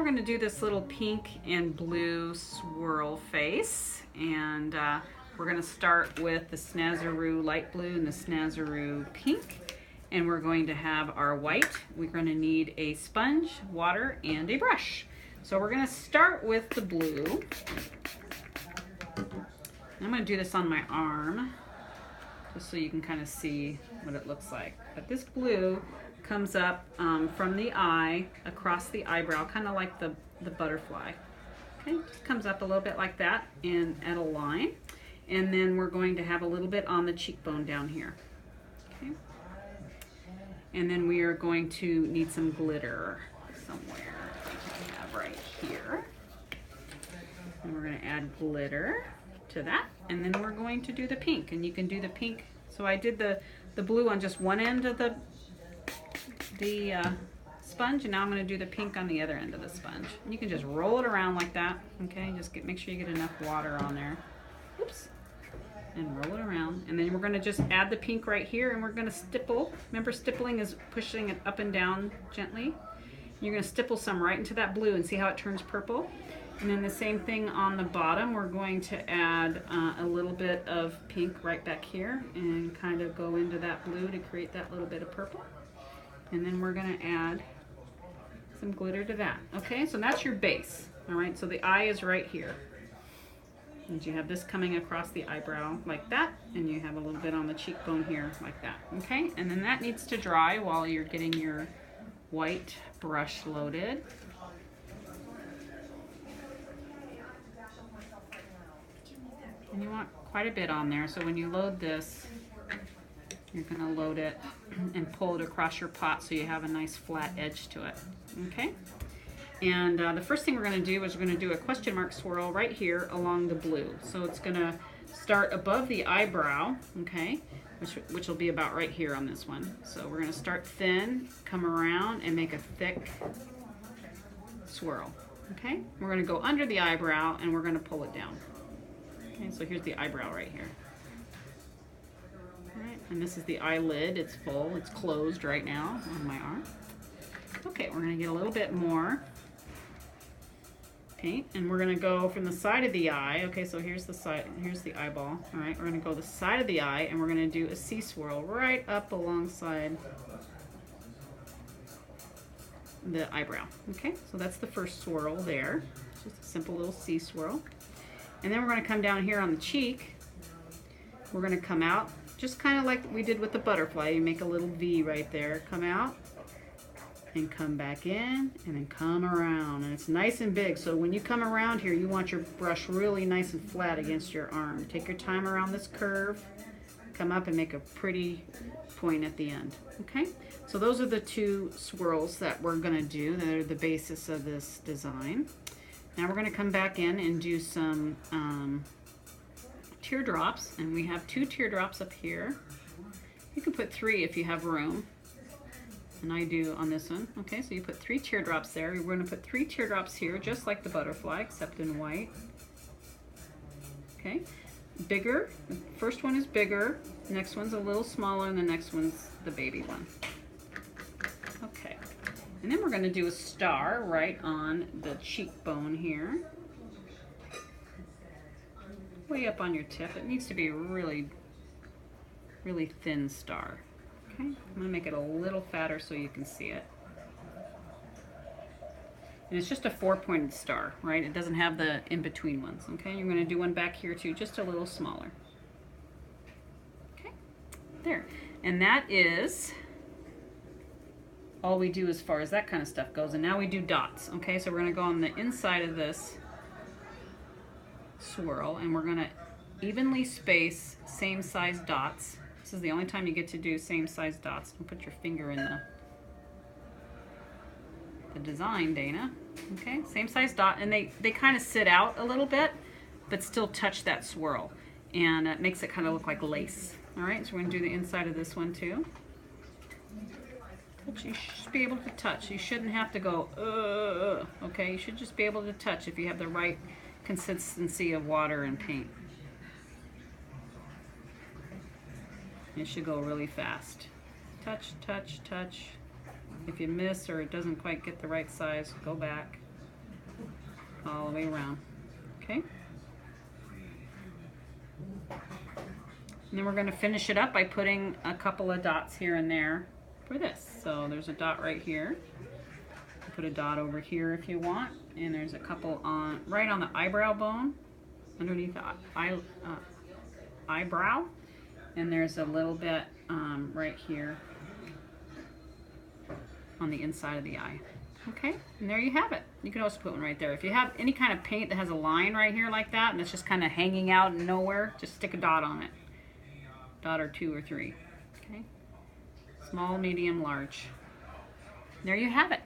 we're going to do this little pink and blue swirl face, and we're going to start with the Snazzaroo light blue and the Snazzaroo pink, and we're going to have our white. We're going to need a sponge, water, and a brush. So we're going to start with the blue. I'm going to do this on my arm just so you can kind of see what it looks like. But this blue comes up from the eye across the eyebrow, kind of like the butterfly. Okay, just comes up a little bit like that and at a line. And then we're going to have a little bit on the cheekbone down here. Okay. And then we are going to need some glitter somewhere. I have right here. And we're going to add glitter to that. And then we're going to do the pink. And you can do the pink. So I did the blue on just one end of the sponge, and now I'm going to do the pink on the other end of the sponge. And you can just roll it around like that, okay? Just make sure you get enough water on there. Oops. And roll it around. And then we're going to just add the pink right here, and we're going to stipple. Remember, stippling is pushing it up and down gently. You're going to stipple some right into that blue and see how it turns purple. And then the same thing on the bottom, we're going to add a little bit of pink right back here and kind of go into that blue to create that little bit of purple. And then we're going to add some glitter to that. Okay, so that's your base. All right, so the eye is right here. And you have this coming across the eyebrow like that, and you have a little bit on the cheekbone here like that. Okay, and then that needs to dry while you're getting your white brush loaded. And you want quite a bit on there, so when you load this, you're going to load it and pull it across your pot so you have a nice flat edge to it. Okay? And the first thing we're going to do is we're going to do a question mark swirl right here along the blue. So it's going to start above the eyebrow, okay, which will be about right here on this one. So we're going to start thin, come around, and make a thick swirl. Okay? We're going to go under the eyebrow, and we're going to pull it down. Okay, so here's the eyebrow right here. All right, and this is the eyelid. It's full. It's closed right now on my arm. Okay, we're going to get a little bit more paint, and we're going to go from the side of the eye. Okay, so here's the side. Here's the eyeball. All right, we're going to go the side of the eye, and we're going to do a C swirl right up alongside the eyebrow. Okay, so that's the first swirl there. Just a simple little C swirl. And then we're going to come down here on the cheek. We're going to come out just kind of like we did with the butterfly. You make a little V right there. Come out and come back in and then come around. And it's nice and big. So when you come around here, you want your brush really nice and flat against your arm. Take your time around this curve. Come up and make a pretty point at the end. Okay? So those are the two swirls that we're going to do. They're the basis of this design. Now we're going to come back in and do some teardrops, and we have 2 teardrops up here. You can put 3 if you have room, and I do on this one. Okay, so you put 3 teardrops there. We're going to put 3 teardrops here, just like the butterfly, except in white. Okay, bigger. The first one is bigger, the next one's a little smaller, and the next one's the baby one. Okay. And then we're going to do a star right on the cheekbone here. Way up on your tip. It needs to be a really, really thin star. Okay, I'm going to make it a little fatter so you can see it. And it's just a 4-pointed star, right? It doesn't have the in-between ones. Okay, you're going to do one back here too, just a little smaller. Okay, there. And that is all we do as far as that kind of stuff goes. And now we do dots. Okay, so we're going to go on the inside of this swirl, and we're going to evenly space same size dots. This is the only time you get to do same size dots. Don't put your finger in the design, Dana. Okay, same size dot, and they kind of sit out a little bit, but still touch that swirl, and it makes it kind of look like lace. All right, so we're going to do the inside of this one too. You should be able to touch. You shouldn't have to go, okay? You should just be able to touch if you have the right consistency of water and paint. It should go really fast. Touch, touch, touch. If you miss or it doesn't quite get the right size, go back. all the way around. Okay. And then we're going to finish it up by putting a couple of dots here and there for this. So there's a dot right here. Put a dot over here if you want, and there's a couple on right on the eyebrow bone, underneath the eyebrow, and there's a little bit right here on the inside of the eye. Okay, and there you have it. You can also put one right there. If you have any kind of paint that has a line right here like that, and it's just kind of hanging out and nowhere, just stick a dot on it. Dot or 2 or 3. Okay, small, medium, large. There you have it.